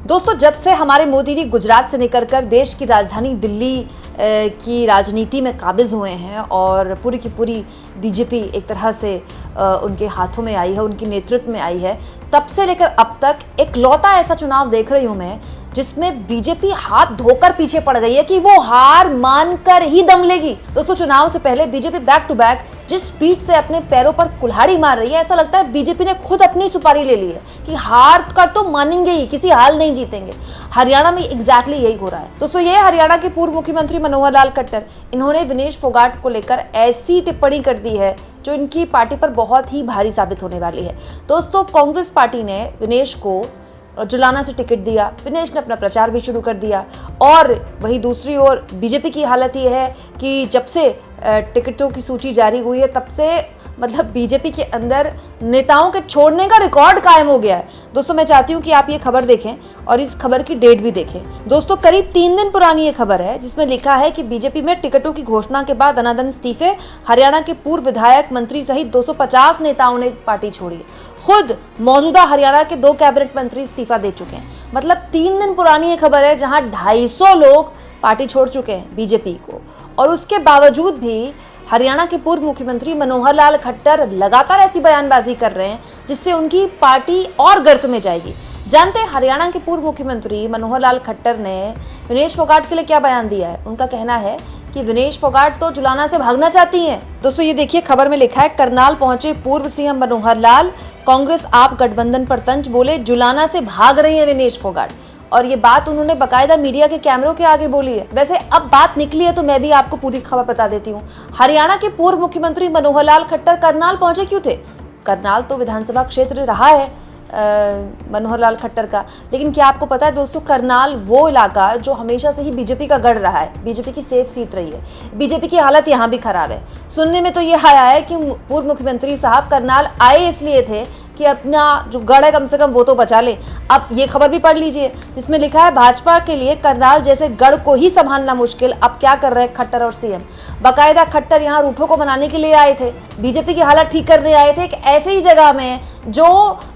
दोस्तों, जब से हमारे मोदी जी गुजरात से निकलकर देश की राजधानी दिल्ली की राजनीति में काबिज हुए हैं और पूरी की पूरी बीजेपी एक तरह से उनके हाथों में आई है, उनके नेतृत्व में आई है, तब से लेकर अब तक एक लौता ऐसा चुनाव देख रही हूं मैं जिसमें बीजेपी हाथ धोकर पीछे पड़ गई है कि वो हार मानकर ही दम लेगी। दोस्तों, चुनाव से पहले बीजेपी बैक टू बैक जिस स्पीड से अपने पैरों पर कुल्हाड़ी मार रही है, ऐसा लगता है बीजेपी ने खुद अपनी सुपारी ले ली है कि हार कर तो मानेंगे ही, किसी हाल नहीं जीतेंगे। हरियाणा में एग्जैक्टली यही हो रहा है। दोस्तों, ये हरियाणा के पूर्व मुख्यमंत्री मनोहर लाल खट्टर, इन्होंने विनेश फोगाट को लेकर ऐसी टिप्पणी कर दी है जो इनकी पार्टी पर बहुत ही भारी साबित होने वाली है। दोस्तों, कांग्रेस पार्टी ने विनेश को जुलाना से टिकट दिया, विनेश ने अपना प्रचार भी शुरू कर दिया और वहीं दूसरी ओर बीजेपी की हालत ये है कि जब से टिकटों की सूची जारी हुई है तब से मतलब बीजेपी के अंदर नेताओं के छोड़ने का रिकॉर्ड कायम हो गया है। दोस्तों, मैं चाहती हूँ कि आप ये खबर देखें और इस खबर की डेट भी देखें। दोस्तों, करीब 3 दिन पुरानी ये खबर है जिसमें लिखा है कि बीजेपी में टिकटों की घोषणा के बाद धनाधन इस्तीफे, हरियाणा के पूर्व विधायक, मंत्री सहित 250 नेताओं ने पार्टी छोड़ी। खुद मौजूदा हरियाणा के 2 कैबिनेट मंत्री इस्तीफा दे चुके हैं। मतलब 3 दिन पुरानी ये खबर है जहां 250 लोग पार्टी छोड़ चुके हैं बीजेपी को, और उसके बावजूद भी हरियाणा के पूर्व मुख्यमंत्री मनोहर लाल खट्टर लगातार ऐसी बयानबाजी कर रहे हैं जिससे उनकी पार्टी और गर्त में जाएगी। जानते हैं हरियाणा के पूर्व मुख्यमंत्री मनोहर लाल खट्टर ने विनेश फोगाट के लिए क्या बयान दिया है। उनका कहना है कि विनेश फोगाट तो जुलाना से भागना चाहती हैं। दोस्तों, ये देखिए, खबर में लिखा है, करनाल पहुंचे पूर्व सीएम मनोहर लाल, कांग्रेस आप गठबंधन पर तंज बोले, जुलाना से भाग रही है विनेश फोगाट। और ये बात उन्होंने बकायदा मीडिया के कैमरों के आगे बोली है। वैसे अब बात निकली है तो मैं भी आपको पूरी खबर बता देती हूँ। हरियाणा के पूर्व मुख्यमंत्री मनोहर लाल खट्टर करनाल पहुंचे क्यों थे? करनाल तो विधानसभा क्षेत्र रहा है मनोहर लाल खट्टर का, लेकिन क्या आपको पता है दोस्तों, करनाल वो इलाका जो हमेशा से ही बीजेपी का गढ़ रहा है, बीजेपी की सेफ सीट रही है। बीजेपी की हालत यहाँ भी खराब है। सुनने में तो ये आया है कि पूर्व मुख्यमंत्री साहब करनाल आए इसलिए थे कि अपना जो गढ़ है कम से कम वो तो बचा ले। अब ये खबर भी पढ़ लीजिए जिसमें लिखा है, भाजपा के लिए करनाल जैसे गढ़ को ही संभालना मुश्किल, अब क्या कर रहे हैं खट्टर और सीएम। बकायदा खट्टर यहाँ रूठों को बनाने के लिए आए थे, बीजेपी की हालत ठीक करने आए थे कि ऐसे ही जगह में जो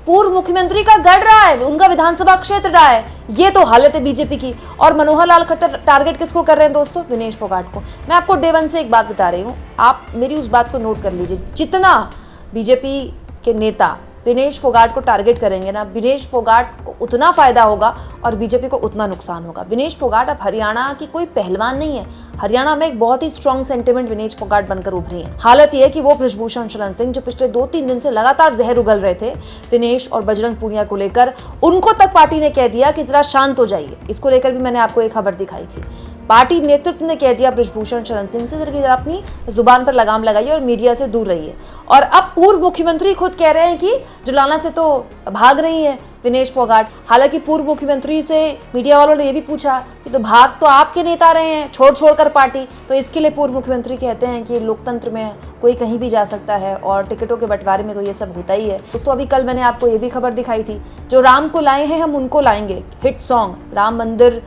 पूर्व मुख्यमंत्री का गढ़ रहा है, उनका विधानसभा क्षेत्र रहा है। ये तो हालत है बीजेपी की। और मनोहर लाल खट्टर टारगेट किसको कर रहे हैं दोस्तों? विनेश फोगाट को। मैं आपको डे 1 से एक बात बता रही हूँ, आप मेरी उस बात को नोट कर लीजिए। जितना बीजेपी के नेता विनेश फोगाट को टारगेट करेंगे ना, विनेश फोगाट को उतना फायदा होगा और बीजेपी को उतना नुकसान होगा। विनेश फोगाट अब हरियाणा की कोई पहलवान नहीं है। हरियाणा में एक बहुत ही स्ट्रॉन्ग सेंटिमेंट विनेश फोगाट बनकर उभरी है। हालत यह है कि वो बृजभूषण शरण सिंह, जो पिछले 2-3 दिन से लगातार जहर उगल रहे थे विनेश और बजरंग पूनिया को लेकर, उनको तक पार्टी ने कह दिया कि जरा शांत हो जाइए। इसको लेकर भी मैंने आपको एक खबर दिखाई थी। पार्टी नेतृत्व ने कह दिया बृजभूषण शरण सिंह से जरा अपनी जुबान पर लगाम लगाइए और मीडिया से दूर रहिए। और अब पूर्व मुख्यमंत्री खुद कह रहे हैं कि जुलाना से तो भाग रही है विनेश फोगाट। हालांकि पूर्व मुख्यमंत्री से मीडिया वालों ने यह भी पूछा कि तो भाग तो आपके नेता रहे हैं छोड़ पार्टी, तो इसके लिए पूर्व मुख्यमंत्री कहते हैं कि लोकतंत्र में कोई कहीं भी जा सकता है और टिकटों के बंटवारे में तो ये सब होता ही है। दोस्तों, अभी कल मैंने आपको ये भी खबर दिखाई थी, जो राम को लाए हैं हम उनको लाएंगे हिट सॉन्ग। राम मंदिर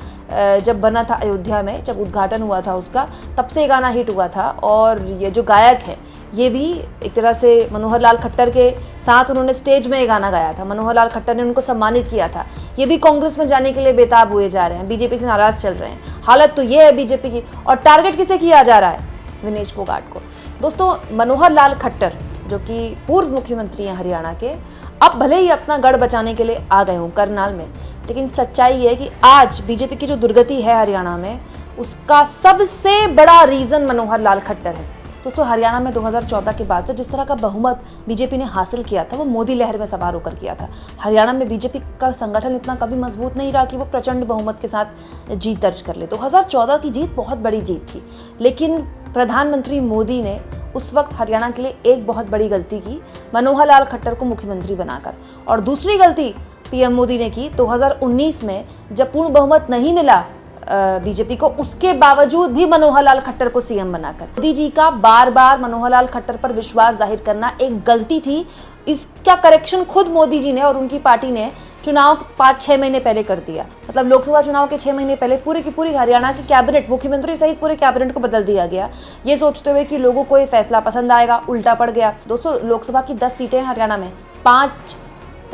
जब बना था अयोध्या में, जब उद्घाटन हुआ था उसका, तब से गाना हिट हुआ था और ये जो गायक है ये भी एक तरह से मनोहर लाल खट्टर के साथ उन्होंने स्टेज में ये गाना गाया था। मनोहर लाल खट्टर ने उनको सम्मानित किया था। ये भी कांग्रेस में जाने के लिए बेताब हुए जा रहे हैं, बीजेपी से नाराज चल रहे हैं। हालत तो ये है बीजेपी की। और टारगेट किसे किया जा रहा है? विनेश फोगाट को। दोस्तों, मनोहर लाल खट्टर जो कि पूर्व मुख्यमंत्री हैं हरियाणा के, अब भले ही अपना गढ़ बचाने के लिए आ गए हों करनाल में, लेकिन सच्चाई है कि आज बीजेपी की जो दुर्गति है हरियाणा में, उसका सबसे बड़ा रीजन मनोहर लाल खट्टर है। दोस्तों, हरियाणा में 2014 के बाद से जिस तरह का बहुमत बीजेपी ने हासिल किया था, वो मोदी लहर में सवार होकर किया था। हरियाणा में बीजेपी का संगठन इतना कभी मजबूत नहीं रहा कि वो प्रचंड बहुमत के साथ जीत दर्ज कर ले। 2014 की जीत बहुत बड़ी जीत थी, लेकिन प्रधानमंत्री मोदी ने उस वक्त हरियाणा के लिए एक बहुत बड़ी गलती की, मनोहर लाल खट्टर को मुख्यमंत्री बनाकर। और दूसरी गलती पीएम मोदी ने की 2019 में, जब पूर्ण बहुमत नहीं मिला बीजेपी को, उसके बावजूद भी मनोहर लाल खट्टर को सीएम बनाकर। मोदी जी का बार बार मनोहर लाल खट्टर पर विश्वास जाहिर करना एक गलती थी। इसका करेक्शन खुद मोदी जी ने और उनकी पार्टी ने चुनाव 5-6 महीने पहले कर दिया। मतलब लोकसभा चुनाव के 6 महीने पहले पूरी की पूरी हरियाणा की कैबिनेट, मुख्यमंत्री सहित पूरे कैबिनेट को बदल दिया गया, ये सोचते हुए कि लोगों को ये फैसला पसंद आएगा। उल्टा पड़ गया। दोस्तों, लोकसभा की 10 सीटें हरियाणा में, 5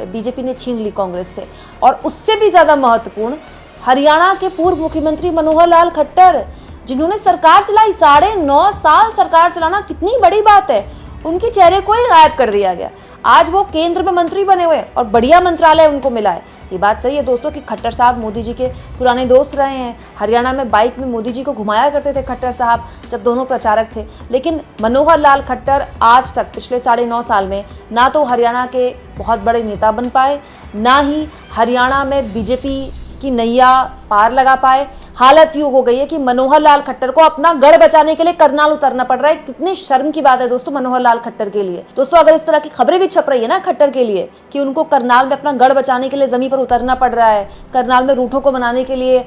बीजेपी ने छीन ली कांग्रेस से। और उससे भी ज़्यादा महत्वपूर्ण, हरियाणा के पूर्व मुख्यमंत्री मनोहर लाल खट्टर, जिन्होंने सरकार चलाई, 9.5 साल सरकार चलाना कितनी बड़ी बात है, उनके चेहरे को ही गायब कर दिया गया। आज वो केंद्र में मंत्री बने हुए और बढ़िया मंत्रालय उनको मिला है। ये बात सही है दोस्तों कि खट्टर साहब मोदी जी के पुराने दोस्त रहे हैं। हरियाणा में बाइक में मोदी जी को घुमाया करते थे खट्टर साहब, जब दोनों प्रचारक थे। लेकिन मनोहर लाल खट्टर आज तक पिछले 9.5 साल में ना तो हरियाणा के बहुत बड़े नेता बन पाए, ना ही हरियाणा में बीजेपी की नैया पार लगा पाए। हालत यूँ हो गई है कि मनोहर लाल खट्टर को अपना गढ़ बचाने के लिए करनाल उतरना पड़ रहा है। कितनी शर्म की बात है दोस्तों मनोहर लाल खट्टर के लिए। दोस्तों अगर इस तरह की खबरें भी छप रही है ना खट्टर के लिए कि उनको करनाल में अपना गढ़ बचाने के लिए जमीन पर उतरना पड़ रहा है, करनाल में रूठों को मनाने के लिए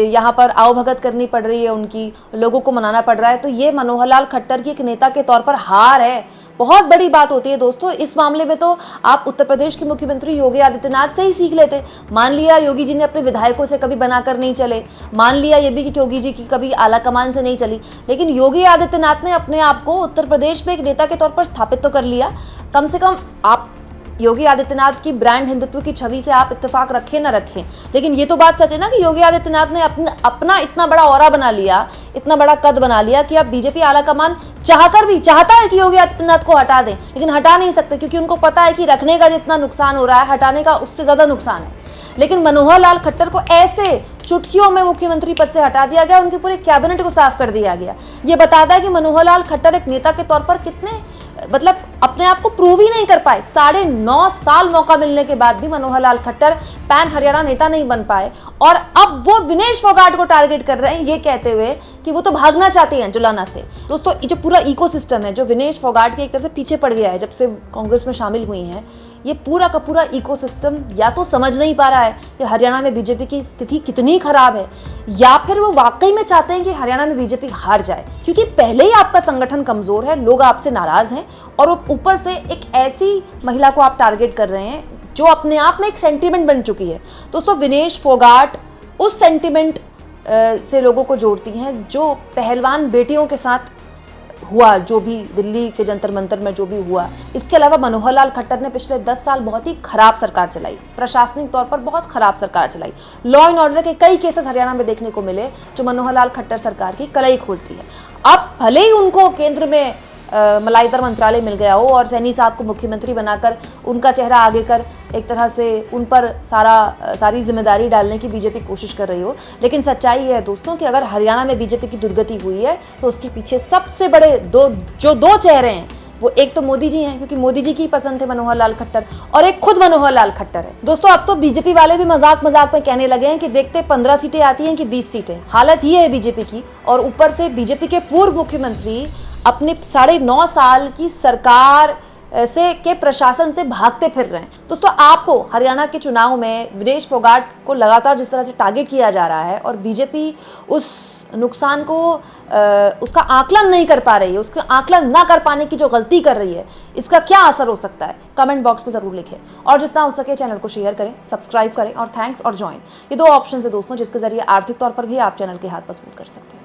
यहाँ पर आवभगत करनी पड़ रही है, उनकी लोगों को मनाना पड़ रहा है, तो ये मनोहर लाल खट्टर की एक नेता के तौर पर हार है। बहुत बड़ी बात होती है दोस्तों। इस मामले में तो आप उत्तर प्रदेश के मुख्यमंत्री योगी आदित्यनाथ से ही सीख लेते। मान लिया योगी जी ने अपने विधायकों से कभी बनाकर नहीं चले, मान लिया ये भी कि योगी जी की कभी आला कमान से नहीं चली, लेकिन योगी आदित्यनाथ ने अपने आप को उत्तर प्रदेश में एक नेता के तौर पर स्थापित तो कर लिया। कम से कम आप योगी आदित्यनाथ की ब्रांड हिंदुत्व की छवि से आप इत्तेफाक रखें ना रखें, लेकिन ये तो बात सच है ना कि योगी आदित्यनाथ ने अपना इतना बड़ा ऑरा बना लिया, इतना बड़ा कद बना लिया कि अब बीजेपी आला कमान चाहता है कि योगी आदित्यनाथ को हटा दें, लेकिन हटा नहीं सकते, क्योंकि उनको पता है कि रखने का जितना नुकसान हो रहा है, हटाने का उससे ज्यादा नुकसान है। लेकिन मनोहर लाल खट्टर को ऐसे चुटकियों में मुख्यमंत्री पद से हटा दिया गया, उनके पूरे कैबिनेट को साफ कर दिया गया। ये बताता है कि मनोहर लाल खट्टर एक नेता के तौर पर कितने अपने आप को प्रूव ही नहीं कर पाए। 9.5 साल मौका मिलने के बाद भी मनोहर लाल खट्टर पैन हरियाणा नेता नहीं बन पाए, और अब वो विनेश फोगाट को टारगेट कर रहे हैं ये कहते हुए कि वो तो भागना चाहते हैं जुलाना से। दोस्तों ये जो पूरा इकोसिस्टम है, जो विनेश फोगाट के एक तरह से पीछे पड़ गया है जब से कांग्रेस में शामिल हुई हैं, ये पूरा का पूरा इकोसिस्टम या तो समझ नहीं पा रहा है कि हरियाणा में बीजेपी की स्थिति कितनी खराब है, या फिर वो वाकई में चाहते हैं कि हरियाणा में बीजेपी हार जाए, क्योंकि पहले ही आपका संगठन कमजोर है, लोग आपसे नाराज हैं, और ऊपर से एक ऐसी महिला को आप टारगेट कर रहे हैं जो अपने आप में एक सेंटीमेंट बन चुकी है। दोस्तों विनेश फोगाट उस सेंटीमेंट से लोगों को जोड़ती हैं जो पहलवान बेटियों के साथ हुआ, जो भी दिल्ली के जंतर मंतर में जो भी हुआ। इसके अलावा मनोहर लाल खट्टर ने पिछले 10 साल बहुत ही खराब सरकार चलाई, प्रशासनिक तौर पर बहुत खराब सरकार चलाई। लॉ एंड ऑर्डर के कई केसेस हरियाणा में देखने को मिले जो मनोहर लाल खट्टर सरकार की कलई खोलती है। अब भले ही उनको केंद्र में मलाईदार मंत्रालय मिल गया हो और सैनी साहब को मुख्यमंत्री बनाकर उनका चेहरा आगे कर एक तरह से उन पर सारी जिम्मेदारी डालने की बीजेपी कोशिश कर रही हो, लेकिन सच्चाई है दोस्तों कि अगर हरियाणा में बीजेपी की दुर्गति हुई है तो उसके पीछे सबसे बड़े दो चेहरे हैं, वो एक तो मोदी जी हैं, क्योंकि मोदी जी की पसंद थे मनोहर लाल खट्टर, और एक खुद मनोहर लाल खट्टर है। दोस्तों अब तो बीजेपी वाले भी मजाक में कहने लगे हैं कि देखते 15 सीटें आती हैं कि 20 सीटें। हालत ये है बीजेपी की, और ऊपर से बीजेपी के पूर्व मुख्यमंत्री अपने 9.5 साल की सरकार के प्रशासन से भागते फिर रहे हैं। दोस्तों आपको हरियाणा के चुनाव में विनेश फोगाट को लगातार जिस तरह से टारगेट किया जा रहा है और बीजेपी उस नुकसान को उसका आकलन नहीं कर पा रही है, उसका आकलन ना कर पाने की जो गलती कर रही है, इसका क्या असर हो सकता है, कमेंट बॉक्स में जरूर लिखें, और जितना हो सके चैनल को शेयर करें, सब्सक्राइब करें, और थैंक्स और ज्वाइन, ये 2 ऑप्शन है दोस्तों जिसके जरिए आर्थिक तौर पर भी आप चैनल के हाथ मजबूत कर सकते हैं।